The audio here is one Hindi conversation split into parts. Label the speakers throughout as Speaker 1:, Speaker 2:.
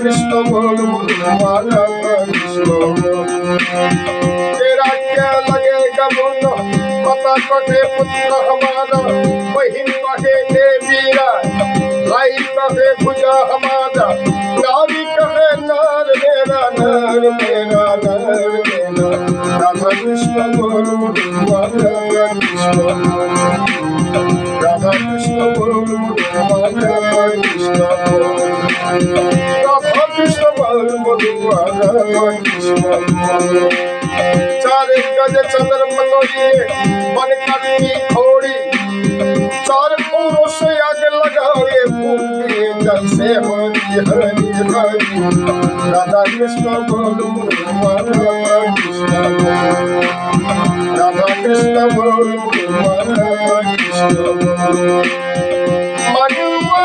Speaker 1: कृष्ण बोल राधा कृष्ण तेरा क्या लगेगा बोलो पता कटे पुत्र हमारा बहिन कहे देवीरा भाई कहे भुजा हमारा नारी कहे नार मेरा राधा कृष्ण बोल राधा कृष्ण राधा कृष्ण बोल राधा कृष्ण राधा कृष्ण बोल राधा कृष्ण चार गज चंद्र मनोरी मन कटी घोड़ी चार पुरों से आग लगाए बूंदी जल से होती हरी हरी राधा कृष्ण बोलो राधा कृष्ण राधा कृष्ण बोलो राधा कृष्ण मनुआ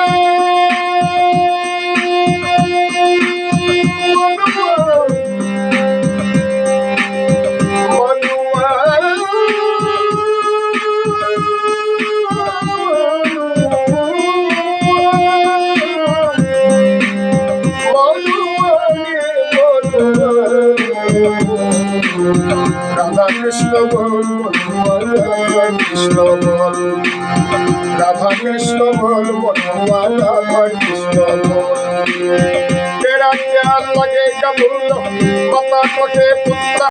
Speaker 1: राधा कृष्ण बोल राधा कृष्ण बोल राधा कृष्ण बोल राधा कृष्ण बोल तेरा क्या लगेगा बोलो पता कटे पुत्र